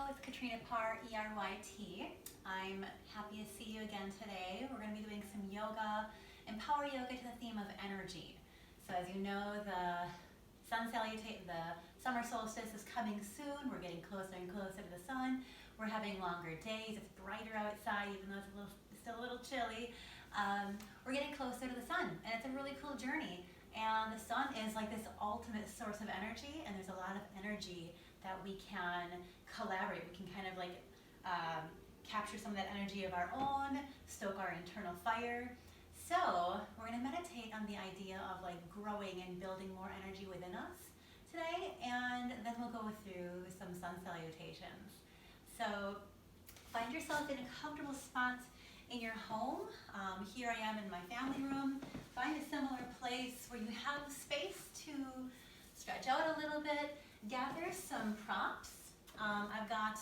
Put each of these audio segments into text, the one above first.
it's Katrina Parr, E-R-Y-T. I'm happy to see you again today. We're going to be doing some yoga and power yoga to the theme of energy. So as you know, the summer solstice is coming soon. We're getting closer and closer to the sun. We're having longer days. It's brighter outside, even though it's still a little chilly. We're getting closer to the sun, and it's a really cool journey. And the sun is like this ultimate source of energy, and there's a lot of energy that we can collaborate. We can kind of like capture some of that energy of our own, stoke our internal fire. So we're going to meditate on the idea of like growing and building more energy within us today, and then we'll go through some sun salutations. So find yourself in a comfortable spot in your home. Here I am in my family room. Find a similar place where you have space to stretch out a little bit. Gather some props. I've got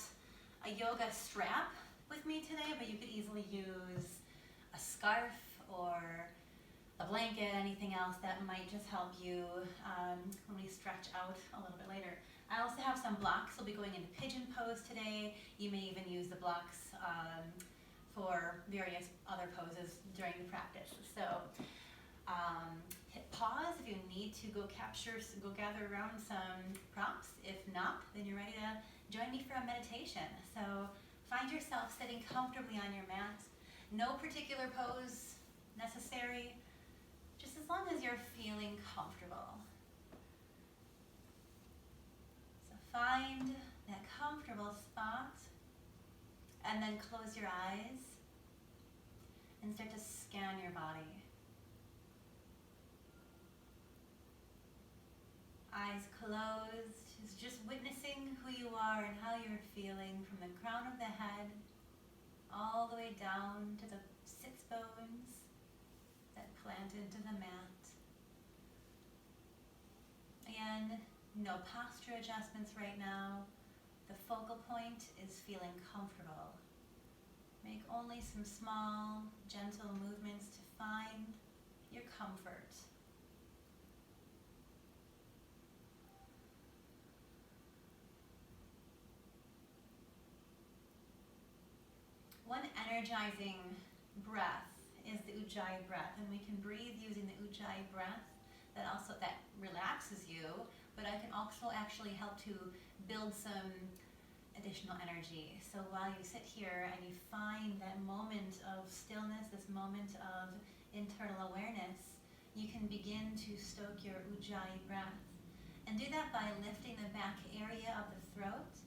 a yoga strap with me today, but you could easily use a scarf or a blanket, anything else that might just help you when we stretch out a little bit later. I also have some blocks. We'll be going into pigeon pose today. You may even use the blocks for various other poses during the practice. So hit pause if you need to go gather around some props. If not, then you're ready to join me for a meditation. So find yourself sitting comfortably on your mat. No particular pose necessary, just as long as you're feeling comfortable. So find that comfortable spot and then close your eyes and start to scan your body. Eyes closed, just witnessing who you are and how you're feeling from the crown of the head all the way down to the sits bones that plant into the mat. Again, no posture adjustments right now. The focal point is feeling comfortable. Make only some small, gentle movements to find your comfort. One energizing breath is the ujai breath, and we can breathe using the ujai breath. That relaxes you, but I can also actually help to build some additional energy. So while you sit here and you find that moment of stillness, this moment of internal awareness, you can begin to stoke your ujai breath. And do that by lifting the back area of the throat.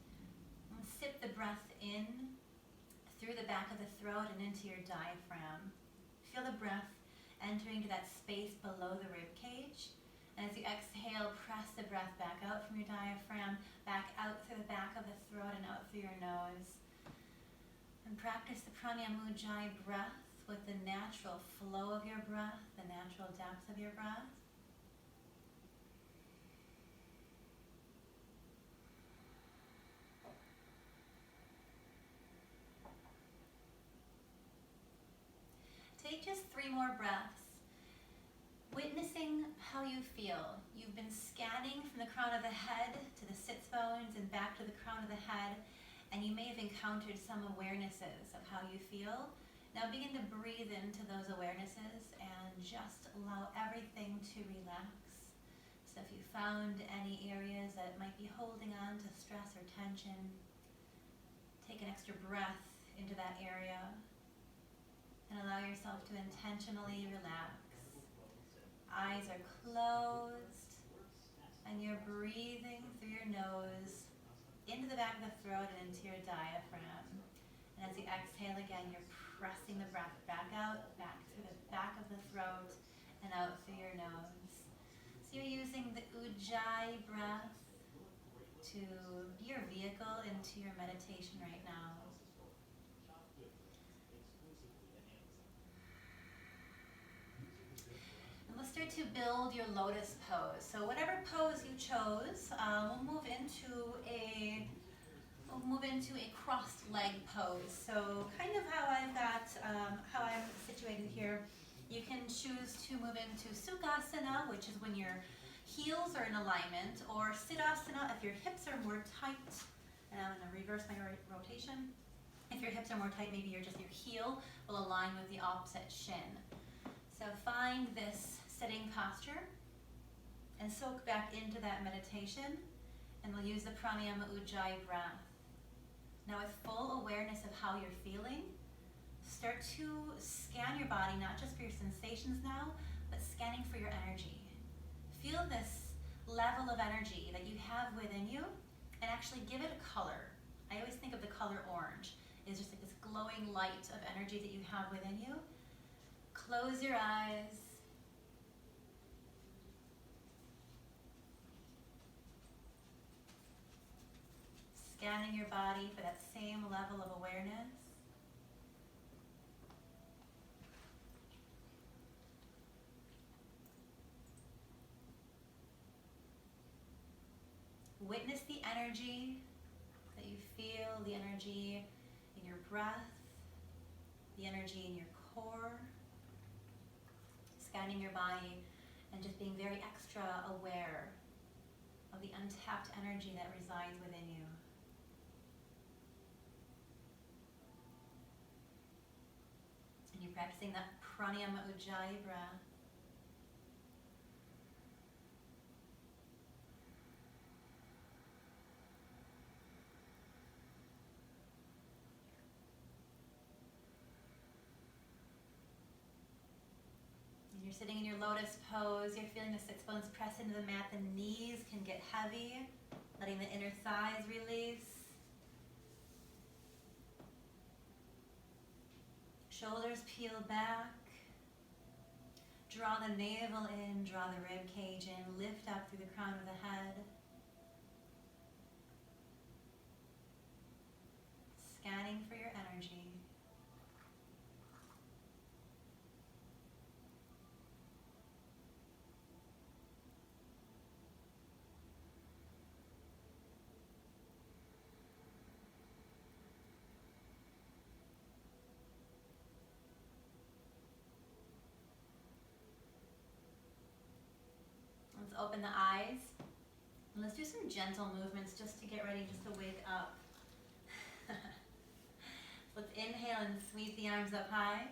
And sip the breath in through the back of the throat and into your diaphragm. Feel the breath entering to that space below the rib cage. And as you exhale, press the breath back out from your diaphragm, back out through the back of the throat and out through your nose. And practice the pranayama ujai breath with the natural flow of your breath, the natural depth of your breath. Take just 3 more breaths, witnessing how you feel. You've been scanning from the crown of the head to the sits bones and back to the crown of the head, and you may have encountered some awarenesses of how you feel. Now begin to breathe into those awarenesses and just allow everything to relax. So if you found any areas that might be holding on to stress or tension, take an extra breath into that area. And allow yourself to intentionally relax. Eyes are closed, and you're breathing through your nose into the back of the throat and into your diaphragm. And as you exhale again, you're pressing the breath back out, back through the back of the throat, and out through your nose. So you're using the ujai breath to be your vehicle into your meditation right now. Let's start to build your lotus pose. So whatever pose you chose, we'll move into a crossed leg pose. So kind of how I'm situated here. You can choose to move into sukhasana, which is when your heels are in alignment, or siddhasana if your hips are more tight. And I'm going to reverse my rotation. If your hips are more tight, maybe your heel will align with the opposite shin. So find this sitting posture and soak back into that meditation, and we'll use the pranayama ujai breath. Now with full awareness of how you're feeling, start to scan your body, not just for your sensations now, but scanning for your energy. Feel this level of energy that you have within you and actually give it a color. I always think of the color orange. It's just like this glowing light of energy that you have within you. Close your eyes. Scanning your body for that same level of awareness. Witness the energy that you feel, the energy in your breath, the energy in your core. Scanning your body and just being very extra aware of the untapped energy that resides within you. And you're practicing that pranayama ujjayi breath. You're sitting in your lotus pose, you're feeling the sits bones press into the mat, the knees can get heavy, letting the inner thighs release. Shoulders peel back. Draw the navel in, draw the rib cage in, lift up through the crown of the head. Scanning for your energy. Let's open the eyes. And let's do some gentle movements just to get ready, just to wake up. Let's inhale and sweep the arms up high.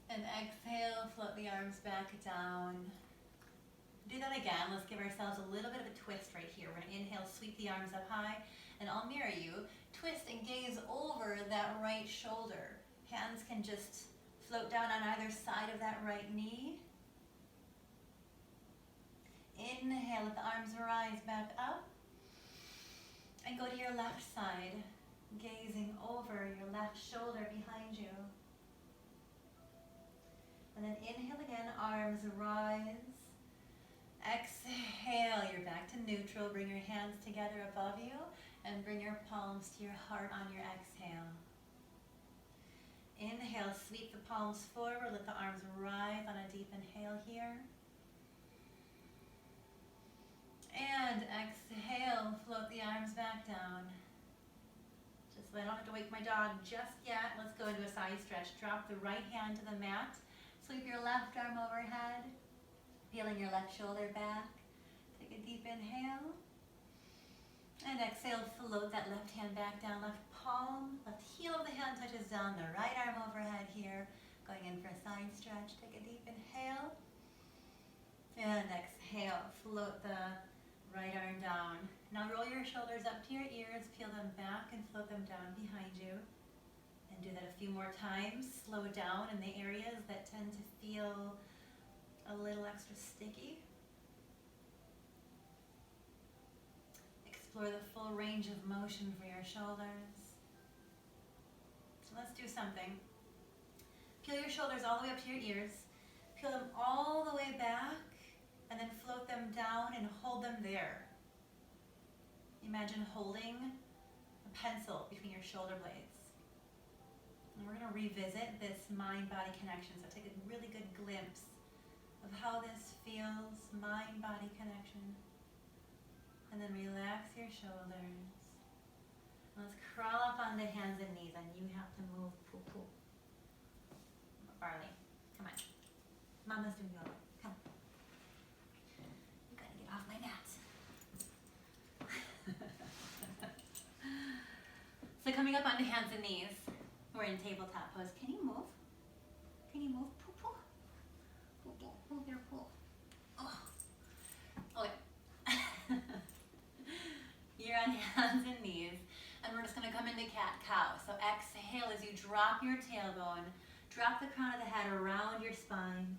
And exhale, float the arms back down. Do that again. Let's give ourselves a little bit of a twist right here. We're going to inhale, sweep the arms up high. And I'll mirror you. Twist and gaze over that right shoulder. Hands can just float down on either side of that right knee. Inhale, let the arms rise back up. And go to your left side, gazing over your left shoulder behind you. And then inhale again, arms rise. Exhale, you're back to neutral. Bring your hands together above you and bring your palms to your heart on your exhale. Inhale, sweep the palms forward, let the arms rise on a deep inhale here. And exhale, float the arms back down. Just so I don't have to wake my dog just yet. Let's go into a side stretch. Drop the right hand to the mat. Sweep your left arm overhead. Feeling your left shoulder back. Take a deep inhale. And exhale, float that left hand back down. Left palm, left heel of the hand touches down. The right arm overhead here. Going in for a side stretch. Take a deep inhale. And exhale, float the right arm down. Now roll your shoulders up to your ears, peel them back and float them down behind you. And do that a few more times. Slow down in the areas that tend to feel a little extra sticky. Explore the full range of motion for your shoulders. So let's do something. Peel your shoulders all the way up to your ears. Peel them all the way back. And then float them down and hold them there. Imagine holding a pencil between your shoulder blades. And we're going to revisit this mind-body connection. So take a really good glimpse of how this feels, mind-body connection. And then relax your shoulders. And let's crawl up onto hands and knees, and you have to move poo-poo. Barley, come on. Mama's doing yoga. Come. Off my mat. Coming up onto hands and knees. We're in tabletop pose. Can you move? Can you move? Pull, pull. Pull, pull. Pull here, pull. Oh. Okay. You're on hands and knees. And we're just going to come into cat-cow. So exhale as you drop your tailbone. Drop the crown of the head around your spine.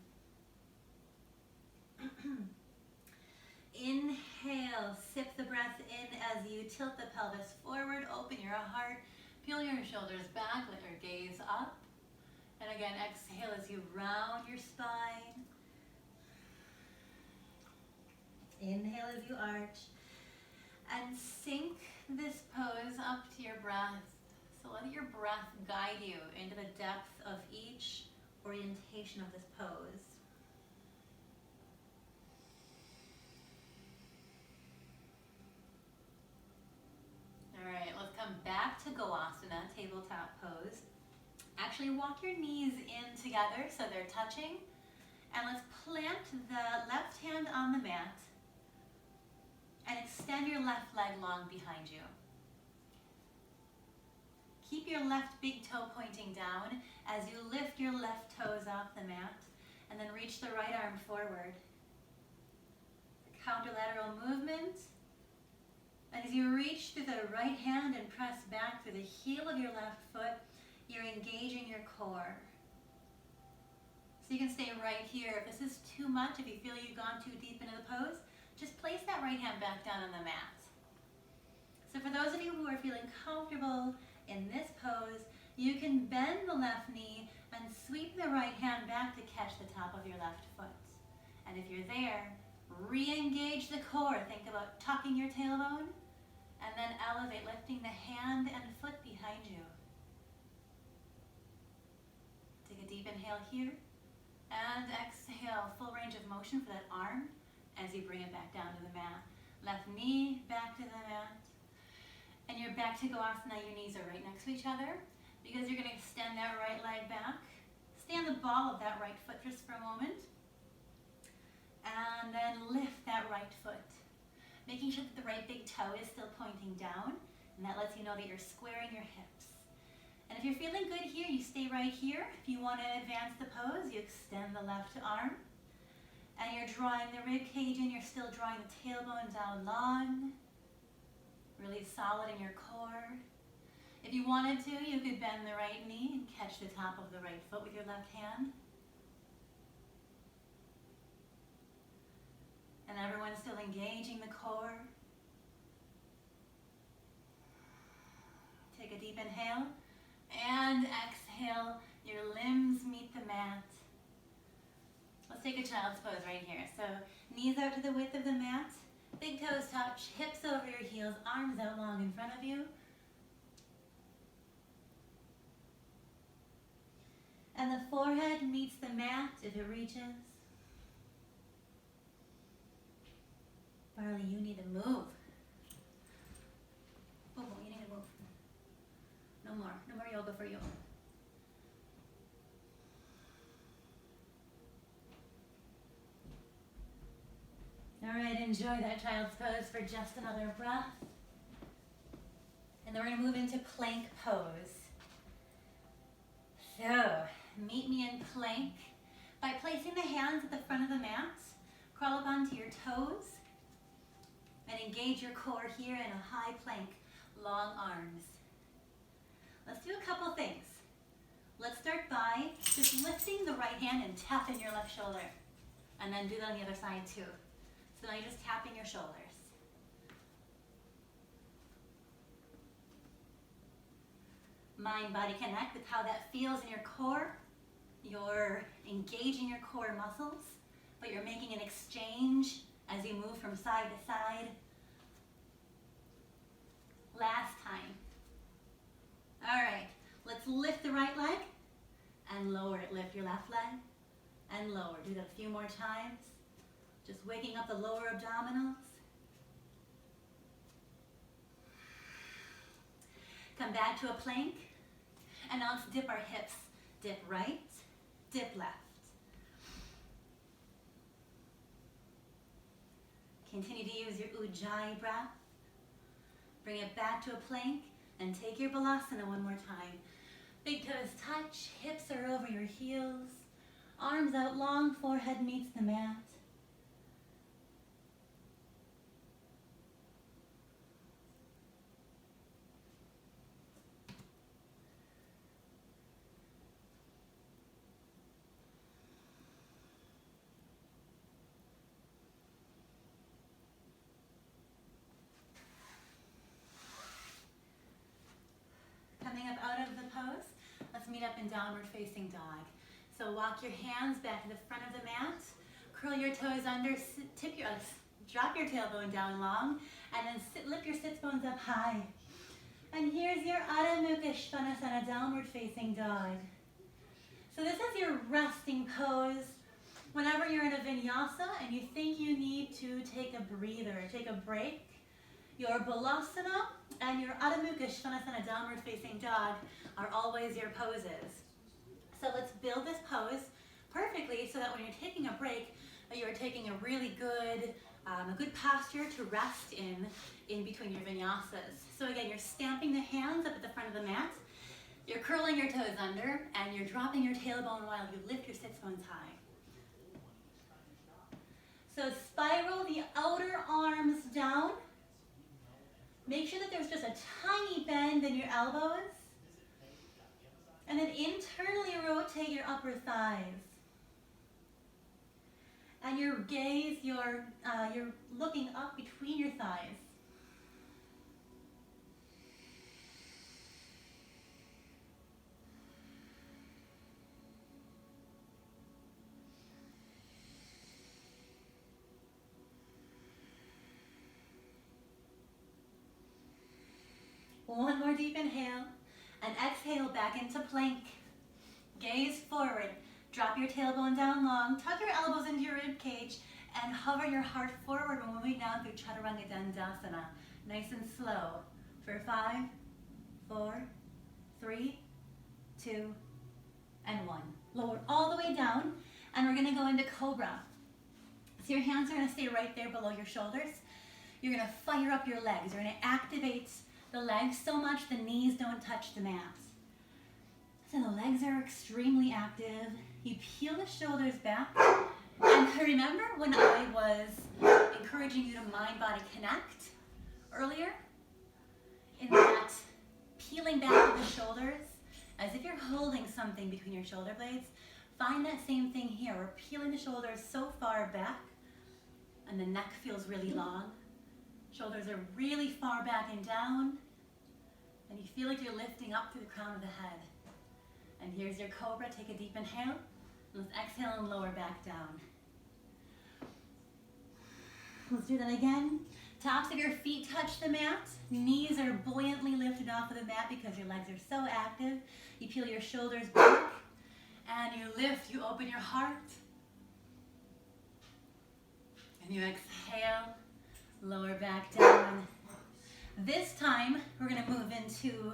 Inhale, sip the breath in as you tilt the pelvis forward, open your heart, peel your shoulders back, let your gaze up. And again, exhale as you round your spine. Inhale as you arch. And sink this pose up to your breath. So let your breath guide you into the depth of each orientation of this pose. All right, let's come back to Goasana, tabletop pose. Actually walk your knees in together so they're touching. And let's plant the left hand on the mat and extend your left leg long behind you. Keep your left big toe pointing down as you lift your left toes off the mat and then reach the right arm forward. Counterlateral movement. And as you reach through the right hand and press back through the heel of your left foot, you're engaging your core. So you can stay right here. If this is too much, if you feel you've gone too deep into the pose, just place that right hand back down on the mat. So for those of you who are feeling comfortable in this pose, you can bend the left knee and sweep the right hand back to catch the top of your left foot. And if you're there, re-engage the core. Think about tucking your tailbone and then elevate, lifting the hand and foot behind you. Take a deep inhale here and exhale, full range of motion for that arm as you bring it back down to the mat. Left knee back to the mat. And you're back to Goasana. Your knees are right next to each other because you're going to extend that right leg back. Stay on the ball of that right foot just for a moment. And then lift that right foot. Making sure that the right big toe is still pointing down. And that lets you know that you're squaring your hips. And if you're feeling good here, you stay right here. If you want to advance the pose, you extend the left arm. And you're drawing the rib cage in. You're still drawing the tailbone down long. Really solid in your core. If you wanted to, you could bend the right knee and catch the top of the right foot with your left hand. And everyone's still engaging the core. Take a deep inhale and exhale. Your limbs meet the mat. Let's take a child's pose right here. So knees out to the width of the mat. Big toes touch, hips over your heels, arms out long in front of you. And the forehead meets the mat if it reaches. Barley, you need to move. Oh, you need to move. No more yoga for you. All right, enjoy that child's pose for just another breath. And then we're going to move into plank pose. So, meet me in plank by placing the hands at the front of the mat. Crawl up onto your toes and engage your core here in a high plank, long arms. Let's do a couple things. Let's start by just lifting the right hand and tapping your left shoulder. And then do that on the other side too. So now you're just tapping your shoulders. Mind, body connect with how that feels in your core. You're engaging your core muscles, but you're making an exchange as you move from side to side. Last time. All right, let's lift the right leg and lower it. Lift your left leg and lower. Do that a few more times. Just waking up the lower abdominals. Come back to a plank. And now let's dip our hips. Dip right, dip left. Continue to use your ujai breath. Bring it back to a plank. And take your balasana one more time. Big toes touch, hips are over your heels, arms out long, forehead meets the mat. Coming up out of the pose, let's meet up in downward facing dog. So walk your hands back to the front of the mat, curl your toes under, drop your tailbone down long, and then lift your sits bones up high. And here's your Adho Mukha Svanasana, downward facing dog. So this is your resting pose. Whenever you're in a vinyasa and you think you need to take a breather, take a break, your balasana and your Adho Mukha Svanasana, downward facing dog, are always your poses. So let's build this pose perfectly so that when you're taking a break, you're taking a really good, a good posture to rest in between your vinyasas. So again, you're stamping the hands up at the front of the mat, you're curling your toes under, and you're dropping your tailbone while you lift your sits bones high. So spiral the outer arms down. Make sure that there's just a tiny bend in your elbows. And then internally rotate your upper thighs. And your gaze, you're looking up between your thighs. One more deep inhale, and exhale back into plank. Gaze forward, drop your tailbone down long, tuck your elbows into your rib cage, and hover your heart forward when moving down through Chaturanga Dandasana. Nice and slow. For 5, 4, 3, 2, and 1. Lower all the way down, and we're gonna go into Cobra. So your hands are gonna stay right there below your shoulders. You're gonna fire up your legs. You're gonna activate the legs so much the knees don't touch the mat. So the legs are extremely active. You peel the shoulders back. And remember when I was encouraging you to mind-body connect earlier? In that peeling back of the shoulders, as if you're holding something between your shoulder blades, find that same thing here. We're peeling the shoulders so far back, and the neck feels really long. Shoulders are really far back and down, and you feel like you're lifting up through the crown of the head. And here's your Cobra. Take a deep inhale. Let's exhale and lower back down. Let's do that again. Tops of your feet touch the mat. Knees are buoyantly lifted off of the mat because your legs are so active. You peel your shoulders back, and you lift. You open your heart. And you exhale. Lower back down. This time, we're going to move into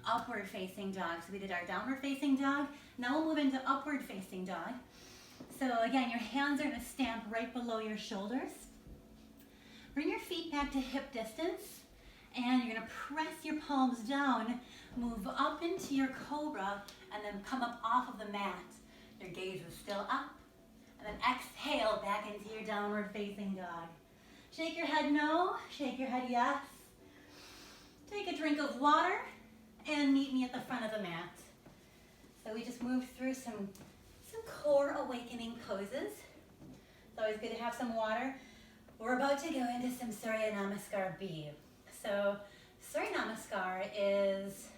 upward facing dog. So we did our downward facing dog. Now we'll move into upward facing dog. So again, your hands are going to stamp right below your shoulders. Bring your feet back to hip distance, and you're going to press your palms down, move up into your Cobra, and then come up off of the mat. Your gaze is still up, and then exhale back into your downward facing dog. Shake your head no, shake your head yes. Take a drink of water and meet me at the front of the mat. So we just moved through some core awakening poses. It's always good to have some water. We're about to go into some Surya Namaskar B. So Surya Namaskar is,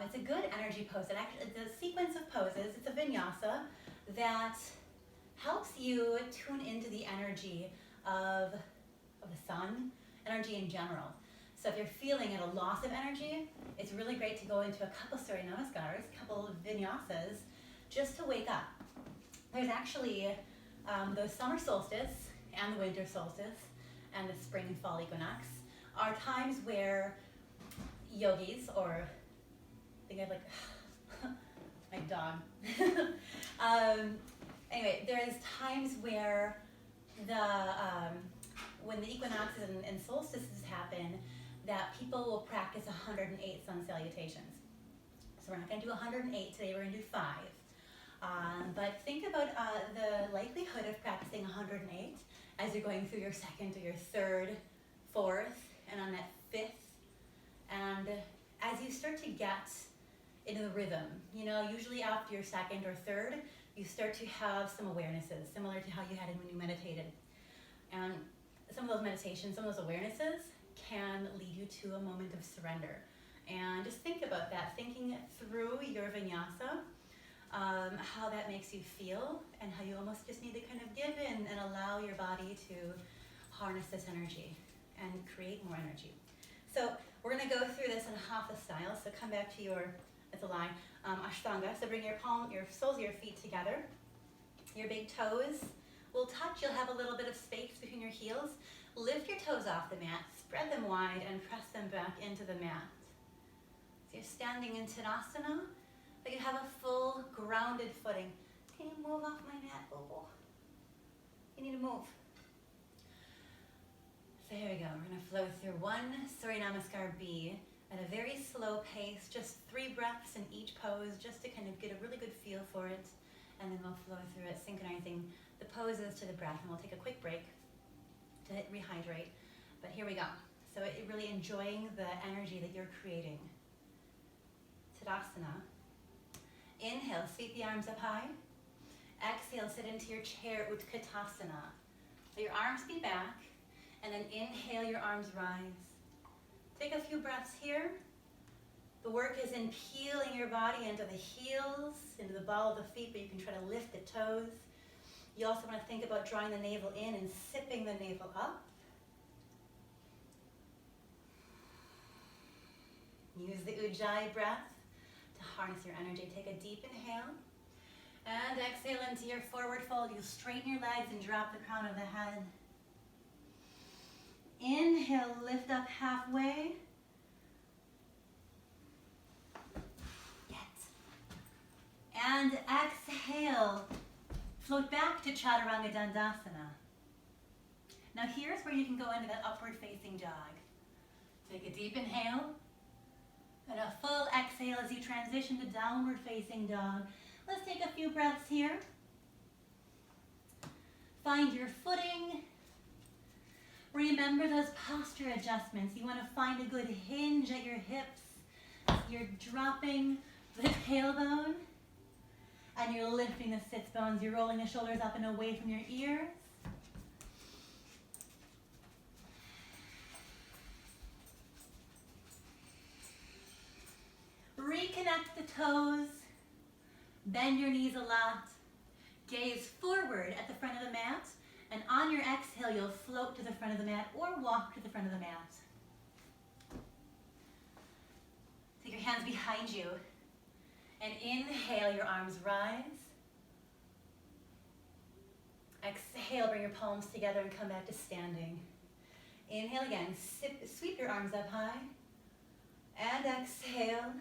it's a good energy pose. It's a sequence of poses. It's a vinyasa that helps you tune into the energy of the sun, energy in general. So if you're feeling at a loss of energy, it's really great to go into a couple Surya Namaskars, a couple of vinyasas, just to wake up. There's actually the summer solstice and the winter solstice and the spring and fall equinox are times where yogis, or I think I have like my dog. Anyway, there's times where when the equinoxes and solstices happen, that people will practice 108 sun salutations. So we're not going to do 108 today, we're going to do 5. But think about the likelihood of practicing 108 as you're going through your second or your third, fourth, and on that fifth. And as you start to get into the rhythm, you know, usually after your second or third, you start to have some awarenesses, similar to how you had it when you meditated. And some of those meditations, some of those awarenesses can lead you to a moment of surrender. And just think about that, thinking through your vinyasa, how that makes you feel, and how you almost just need to kind of give in and allow your body to harness this energy and create more energy. So we're going to go through this in hatha style. So come back to your, it's a line, ashtanga. So bring your soles of your feet together. Your big toes will touch. You'll have a little bit of space between your heels. Lift your toes off the mat, spread them wide, and press them back into the mat. So you're standing in Tadasana, but you have a full grounded footing. Can you move off my mat, Bobo? You need to move. So here we go. We're going to flow through one Surya Namaskar B at a very slow pace, just 3 breaths in each pose, just to kind of get a really good feel for it. And then we'll flow through it, synchronizing the poses to the breath. And we'll take a quick break to rehydrate. But here we go. So really enjoying the energy that you're creating. Tadasana. Inhale, sweep the arms up high. Exhale, sit into your chair, Utkatasana. Let your arms be back, and then inhale, your arms rise. Take a few breaths here. The work is in peeling your body into the heels, into the ball of the feet, but you can try to lift the toes. You also want to think about drawing the navel in and sipping the navel up. Use the ujai breath to harness your energy. Take a deep inhale. And exhale into your forward fold. You straighten your legs and drop the crown of the head. Inhale, lift up halfway. And exhale, float back to Chaturanga Dandasana. Now here's where you can go into that upward facing dog. Take a deep inhale and a full exhale as you transition to downward facing dog. Let's take a few breaths here. Find your footing. Remember those posture adjustments. You want to find a good hinge at your hips. You're dropping the tailbone and you're lifting the sits bones. You're rolling the shoulders up and away from your ears. Reconnect the toes. Bend your knees a lot. Gaze forward at the front of the mat. And on your exhale, you'll float to the front of the mat or walk to the front of the mat. Take your hands behind you. And inhale, your arms rise. Exhale, bring your palms together and come back to standing. Inhale again, sweep your arms up high. And exhale,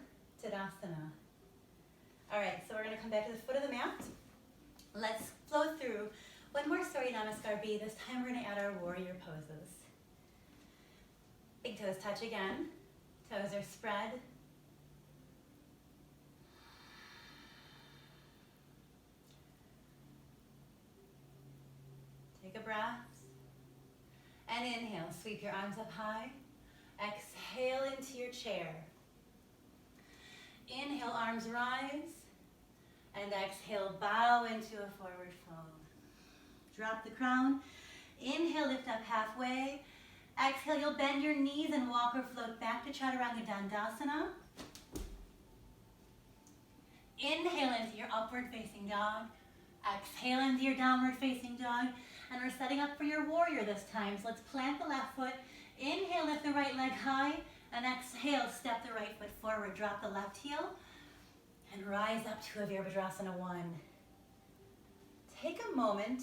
Tadasana. All right, so we're going to come back to the foot of the mat. Let's flow through one more Surya Namaskar B. This time we're going to add our warrior poses. Big toes touch again. Toes are spread. Take a breath. And inhale, sweep your arms up high. Exhale into your chair. Inhale, arms rise. And exhale, bow into a forward fold. Drop the crown. Inhale, lift up halfway. Exhale, you'll bend your knees and walk or float back to Chaturanga Dandasana. Inhale into your upward facing dog. Exhale into your downward facing dog. And we're setting up for your warrior this time. So let's plant the left foot. Inhale, lift the right leg high. And exhale, step the right foot forward. Drop the left heel. And rise up to a Virabhadrasana 1. Take a moment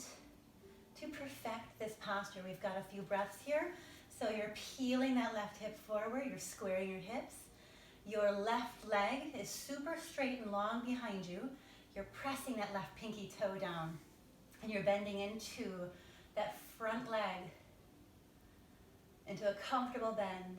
to perfect this posture. We've got a few breaths here. So you're peeling that left hip forward. You're squaring your hips. Your left leg is super straight and long behind you. You're pressing that left pinky toe down. And you're bending into that front leg into a comfortable bend.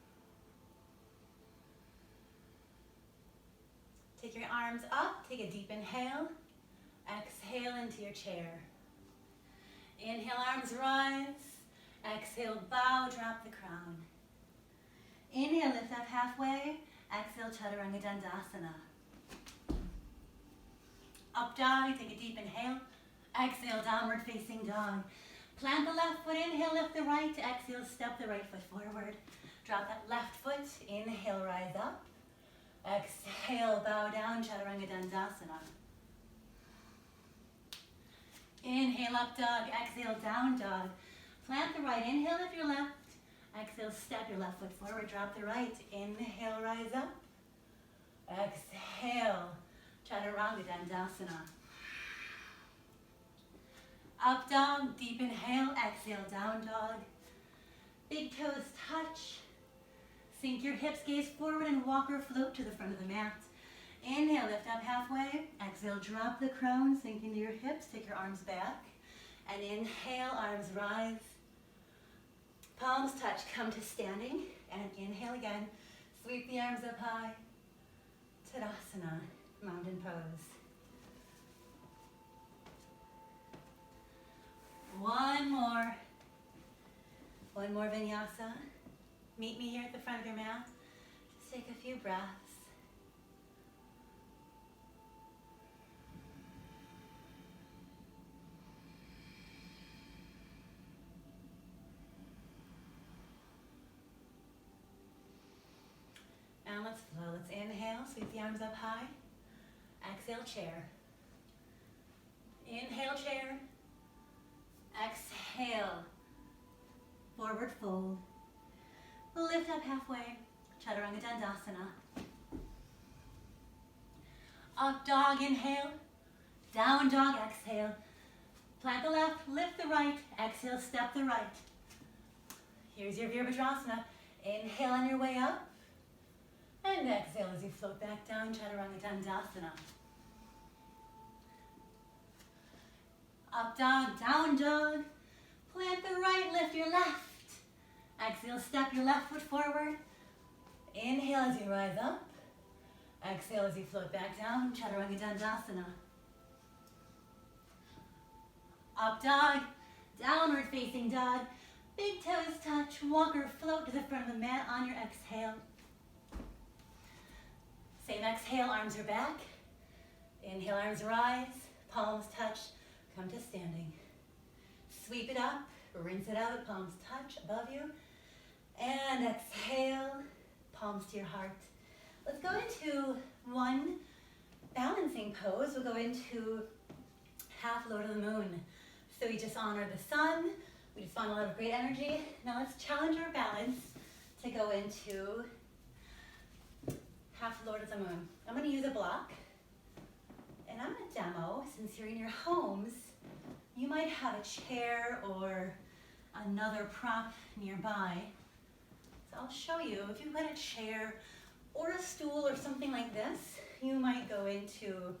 arms up, take a deep inhale. Exhale into your chair. Inhale, arms rise. Exhale, bow, drop the crown. Inhale, lift up halfway. Exhale, Chaturanga Dandasana. Up dog, take a deep inhale. Exhale, downward facing dog. Plant the left foot, inhale, lift the right. Exhale, step the right foot forward. Drop that left foot, inhale, rise up. Exhale, bow down, Chaturanga Dandasana. Inhale, up dog. Exhale, down dog. Plant the right, inhale, lift your left. Exhale, step your left foot forward, drop the right. Inhale, rise up. Exhale, Chaturanga Dandasana. Up dog, deep inhale, exhale, down dog. Big toes touch. Sink your hips, gaze forward, and walk or float to the front of the mat. Inhale, lift up halfway. Exhale, drop the crown, sink into your hips, take your arms back. And inhale, arms rise. Palms touch, come to standing. And inhale again, sweep the arms up high. Tadasana, mountain pose. One more vinyasa. Meet me here at the front of your mat. Just take a few breaths. And let's flow. Let's inhale, sweep the arms up high. Exhale, chair. Inhale, chair. Exhale, forward fold. Lift up halfway, Chaturanga Dandasana. Up dog, inhale. Down dog, exhale. Plant the left, lift the right. Exhale, step the right. Here's your Virabhadrasana. Inhale on your way up. And exhale as you float back down, Chaturanga Dandasana. Up dog, down dog. Plant the right, lift your left. Exhale, step your left foot forward. Inhale as you rise up. Exhale as you float back down, Chaturanga Dandasana. Up dog, downward facing dog. Big toes touch, walk or float to the front of the mat on your exhale. Same exhale, arms are back. Inhale, arms rise, palms touch, come to standing. Sweep it up, rinse it out, palms touch above you. And exhale, palms to your heart. Let's go into one balancing pose. We'll go into half low to the moon. So we just honor the sun. We just found a lot of great energy. Now let's challenge our balance to go into half low to the moon. I'm going to use a block. And I'm going to demo, since you're in your homes, you might have a chair or another prop nearby. So I'll show you. If you've got a chair or a stool or something like this, you might go into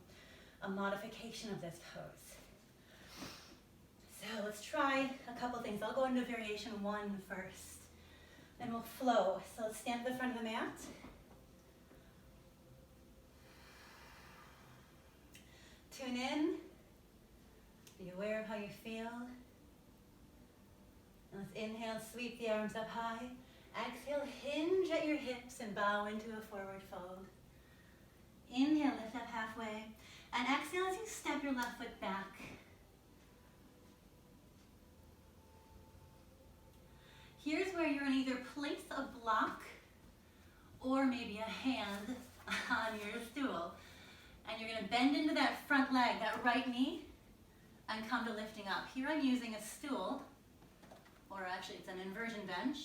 a modification of this pose. So let's try a couple things. I'll go into variation 1 first. Then we'll flow. So let's stand at the front of the mat. Tune in. Be aware of how you feel. And let's inhale, sweep the arms up high. Exhale, hinge at your hips and bow into a forward fold. Inhale, lift up halfway. And exhale as you step your left foot back. Here's where you're going to either place a block or maybe a hand on your stool. And you're going to bend into that front leg, that right knee, and come to lifting up. Here I'm using a stool, or actually it's an inversion bench.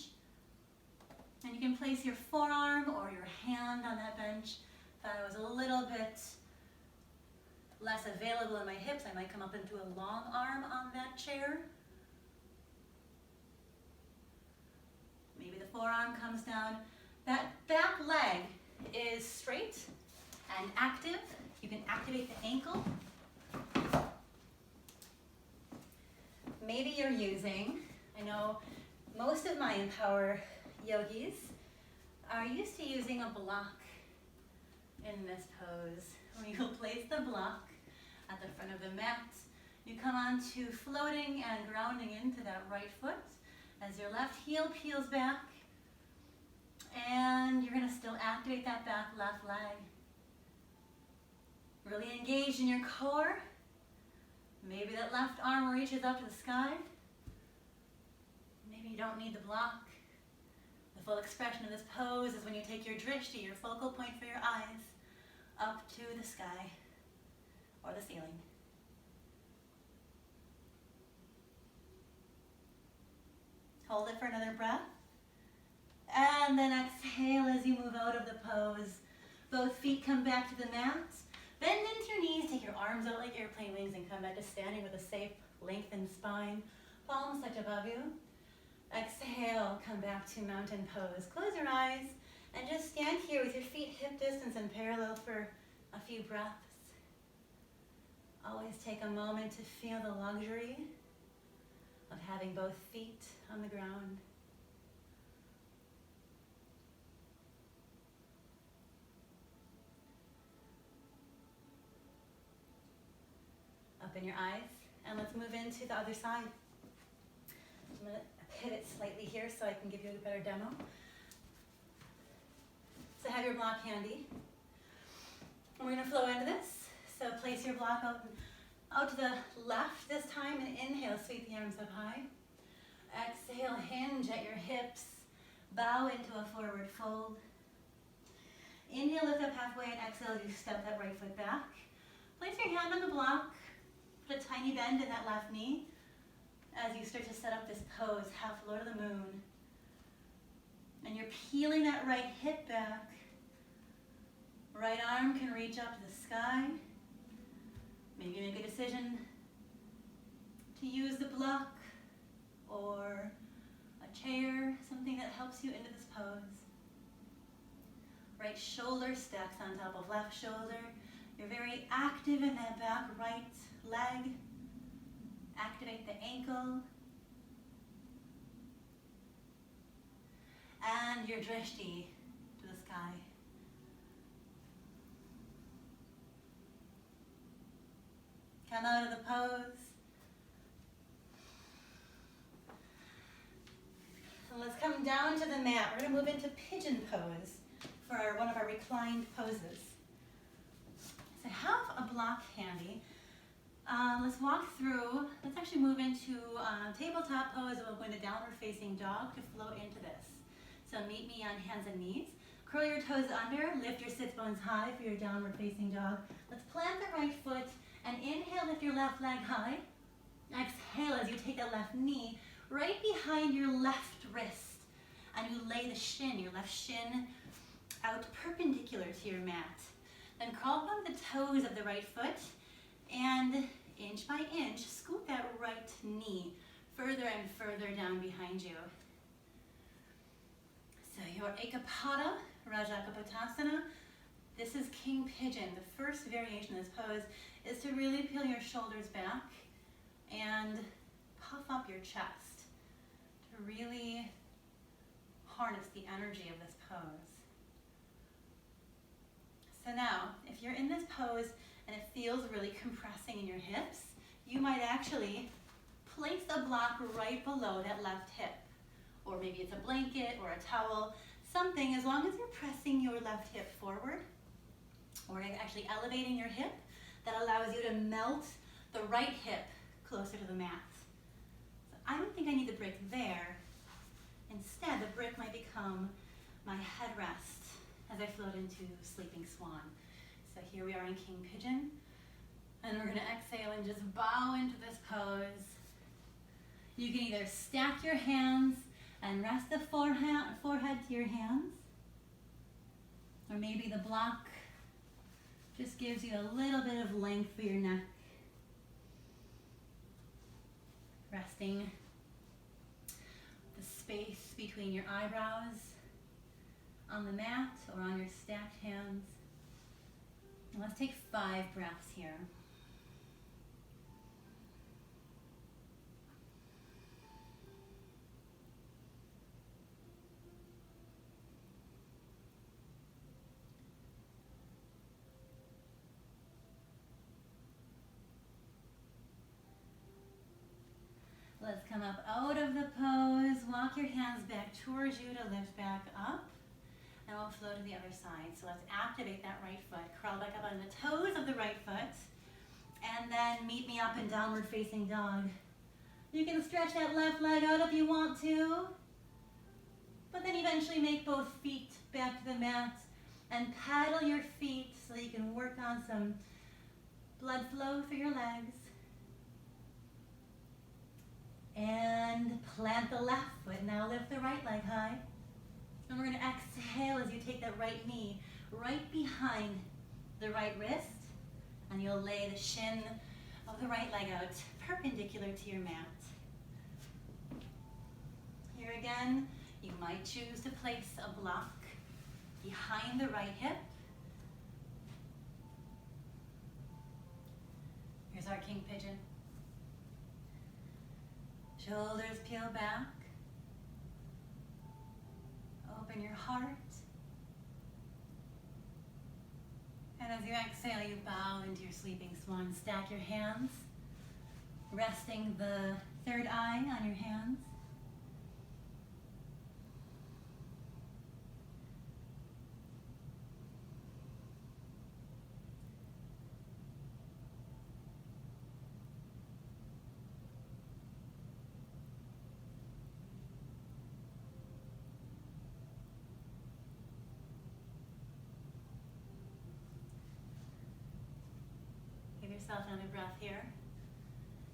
And you can place your forearm or your hand on that bench. If I was a little bit less available in my hips, I might come up into a long arm on that chair. Maybe the forearm comes down. That back leg is straight and active. You can activate the ankle. Maybe you're using, I know most of my Empower yogis are used to using a block in this pose. We will place the block at the front of the mat. You come on to floating and grounding into that right foot as your left heel peels back. And you're going to still activate that back left leg. Really engage in your core. Maybe that left arm reaches up to the sky. Maybe you don't need the block. The full expression of this pose is when you take your drishti, your focal point for your eyes, up to the sky or the ceiling. Hold it for another breath. And then exhale as you move out of the pose. Both feet come back to the mat. Bend into your knees, take your arms out like airplane wings and come back to standing with a safe, lengthened spine. Palms touch above you. Exhale, come back to mountain pose. Close your eyes and just stand here with your feet hip distance and parallel for a few breaths. Always take a moment to feel the luxury of having both feet on the ground. Open your eyes and let's move into the other side. I'm going to pivot slightly here so I can give you a better demo. So have your block handy. And we're going to flow into this. So place your block out to the left this time and inhale, sweep the arms up high. Exhale, hinge at your hips. Bow into a forward fold. Inhale, lift up halfway, and exhale as you step that right foot back. Place your hand on the block. Put a tiny bend in that left knee as you start to set up this pose, half low to the moon. And you're peeling that right hip back. Right arm can reach up to the sky. Maybe make a decision to use the block or a chair, something that helps you into this pose. Right shoulder stacks on top of left shoulder. You're very active in that back right leg. Activate the ankle. And your drishti to the sky. Come out of the pose. And let's come down to the mat. We're going to move into pigeon pose for one of our reclined poses. So have a block handy. Let's walk through. Let's actually move into tabletop pose. We'll go into downward facing dog to flow into this. So meet me on hands and knees. Curl your toes under. Lift your sits bones high for your downward facing dog. Let's plant the right foot and inhale, lift your left leg high. Exhale as you take that left knee right behind your left wrist. And you lay the shin, your left shin, out perpendicular to your mat. Then crawl up the toes of the right foot and inch by inch, scoot that right knee further and further down behind you. So your Ekapada, Rajakapotasana. This is King Pigeon. The first variation of this pose is to really peel your shoulders back and puff up your chest to really harness the energy of this pose. So now, if you're in this pose and it feels really compressing in your hips, you might actually place a block right below that left hip. Or maybe it's a blanket or a towel, something, as long as you're pressing your left hip forward or actually elevating your hip, that allows you to melt the right hip closer to the mat. So I don't think I need the brick there. Instead, the brick might become my headrest as I float into Sleeping Swan. So here we are in King Pigeon. And we're going to exhale and just bow into this pose. You can either stack your hands and rest the forehead to your hands. Or maybe the block just gives you a little bit of length for your neck. Resting the space between your eyebrows on the mat or on your stacked hands. And let's take 5 breaths here. Let's come up out of the pose. Walk your hands back towards you to lift back up. And we'll flow to the other side. So let's activate that right foot. Crawl back up on the toes of the right foot. And then meet me up in downward facing dog. You can stretch that left leg out if you want to. But then eventually make both feet back to the mat. And paddle your feet so you can work on some blood flow through your legs. And plant the left foot. Now lift the right leg high. And we're going to exhale as you take that right knee right behind the right wrist. And you'll lay the shin of the right leg out perpendicular to your mat. Here again, you might choose to place a block behind the right hip. Here's our king pigeon. Shoulders peel back. Open your heart. And as you exhale, you bow into your sleeping swan. Stack your hands, resting the third eye on your hands. Yourself another breath here.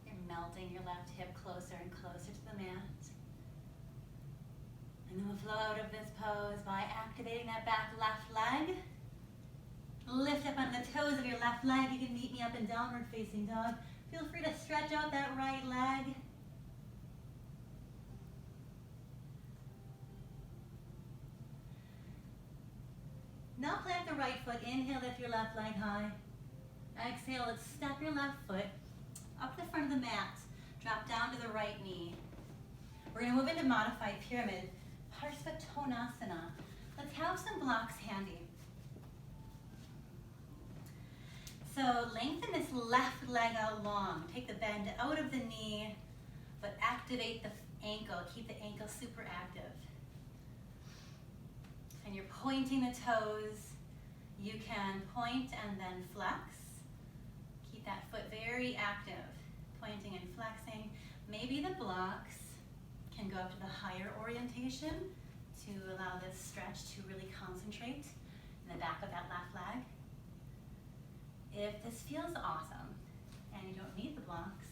You're melting your left hip closer and closer to the mat. And then we'll flow out of this pose by activating that back left leg. Lift up on the toes of your left leg. You can meet me up in downward facing dog. Feel free to stretch out that right leg. Now plant the right foot. Inhale, lift your left leg high. Exhale, let's step your left foot up the front of the mat. Drop down to the right knee. We're going to move into modified pyramid, Parsvatonasana. Let's have some blocks handy. So lengthen this left leg out long. Take the bend out of the knee, but activate the ankle. Keep the ankle super active. And you're pointing the toes. You can point and then flex. Keep that foot very active, pointing and flexing. Maybe the blocks can go up to the higher orientation to allow this stretch to really concentrate in the back of that left leg. If this feels awesome and you don't need the blocks,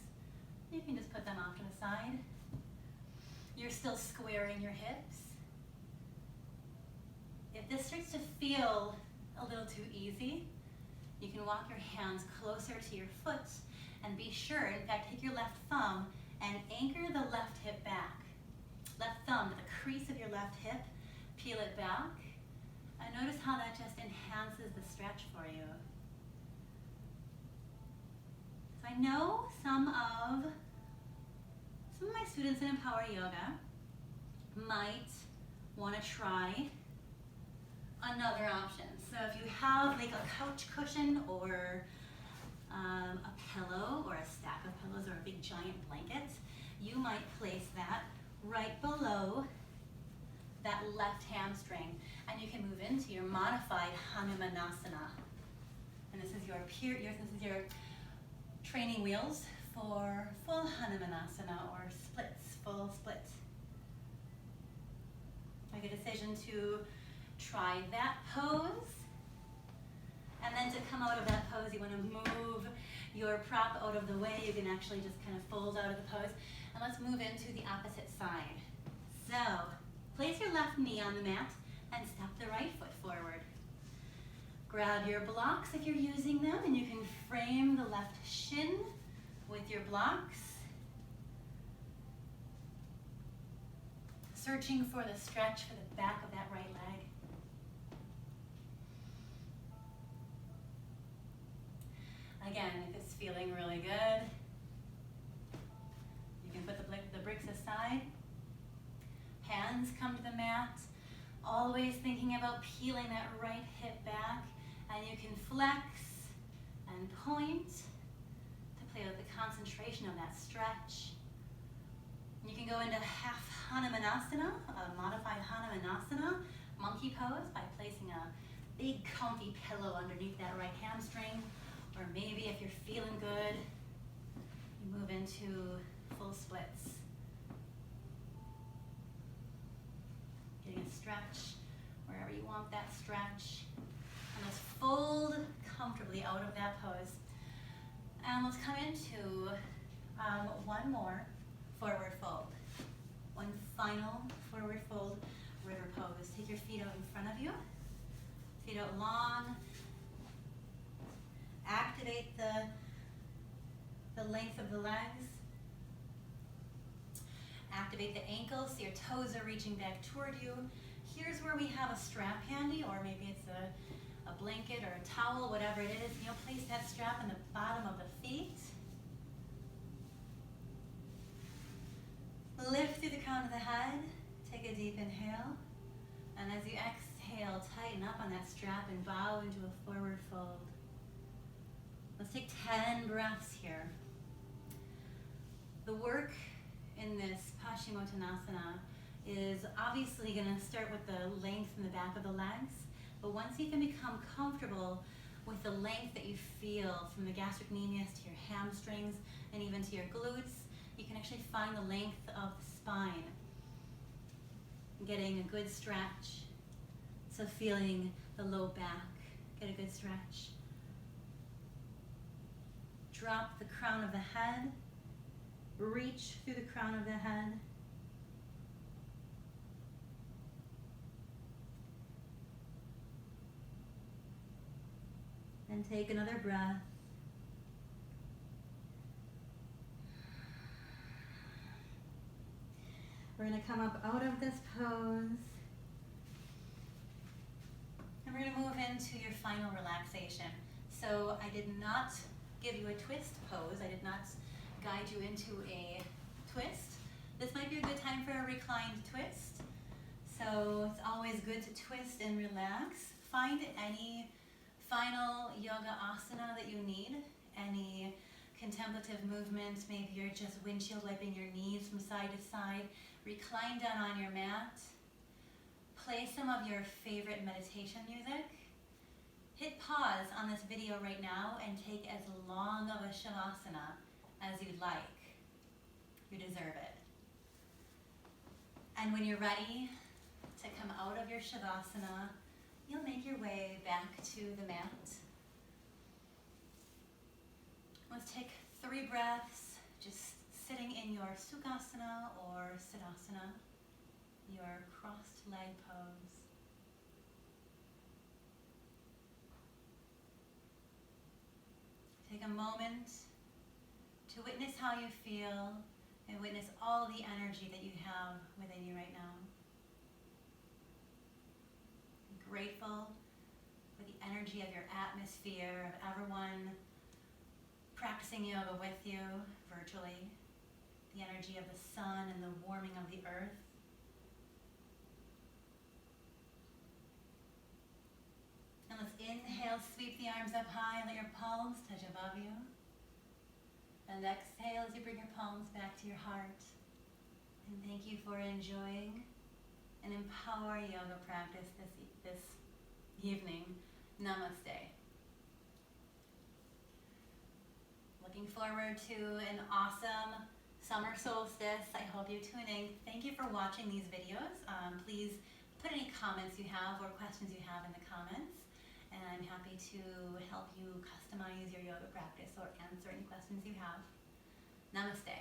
you can just put them off to the side. You're still squaring your hips. If this starts to feel a little too easy, you can walk your hands closer to your foot and be sure, in fact, take your left thumb and anchor the left hip back. Left thumb to the crease of your left hip, peel it back, and notice how that just enhances the stretch for you. So I know some of my students in Empower Yoga might want to try another option. So if you have like a couch cushion or a pillow or a stack of pillows or a big giant blanket, you might place that right below that left hamstring, and you can move into your modified Hanumanasana. And this is your training wheels for full Hanumanasana or splits, full split. Make a decision to try that pose. And then to come out of that pose, you want to move your prop out of the way. You can actually just kind of fold out of the pose. And let's move into the opposite side. So, place your left knee on the mat and step the right foot forward. Grab your blocks if you're using them, and you can frame the left shin with your blocks. Searching for the stretch for the back of that right leg. Again, if it's feeling really good, you can put the bricks aside. Hands come to the mat. Always thinking about peeling that right hip back. And you can flex and point to play with the concentration of that stretch. You can go into half Hanumanasana, a modified Hanumanasana, monkey pose, by placing a big comfy pillow underneath that right hamstring. Or maybe if you're feeling good, you move into full splits. Getting a stretch wherever you want that stretch. And let's fold comfortably out of that pose. And let's come into one more forward fold. One final forward fold, river pose. Take your feet out in front of you. Feet out long. Activate the length of the legs. Activate the ankles so your toes are reaching back toward you. Here's where we have a strap handy, or maybe it's a blanket or a towel, whatever it is. You'll place that strap in the bottom of the feet. Lift through the crown of the head. Take a deep inhale. And as you exhale, tighten up on that strap and bow into a forward fold. Let's take 10 breaths here. The work in this Paschimottanasana is obviously going to start with the length in the back of the legs, but once you can become comfortable with the length that you feel from the gastrocnemius to your hamstrings and even to your glutes, you can actually find the length of the spine. Getting a good stretch, so feeling the low back, get a good stretch. Drop the crown of the head, reach through the crown of the head. And take another breath. We're going to come up out of this pose. And we're going to move into your final relaxation. So I did not give you a twist pose. I did not guide you into a twist. This might be a good time for a reclined twist. So it's always good to twist and relax. Find any final yoga asana that you need, any contemplative movement. Maybe you're just windshield wiping your knees from side to side. Recline down on your mat. Play some of your favorite meditation music. Hit pause on this video right now and take as long of a shavasana as you'd like. You deserve it. And when you're ready to come out of your shavasana, you'll make your way back to the mat. Let's take 3 breaths, just sitting in your sukhasana or siddhasana, your crossed leg pose. Take a moment to witness how you feel and witness all the energy that you have within you right now. Be grateful for the energy of your atmosphere, of everyone practicing yoga with you virtually, the energy of the sun and the warming of the earth. And let's inhale, sweep the arms up high, let your palms touch above you. And exhale as you bring your palms back to your heart. And thank you for enjoying an empowering yoga practice this evening. Namaste. Looking forward to an awesome summer solstice. I hope you tune in. Thank you for watching these videos. Please put any comments you have or questions you have in the comments. And I'm happy to help you customize your yoga practice or answer any questions you have. Namaste.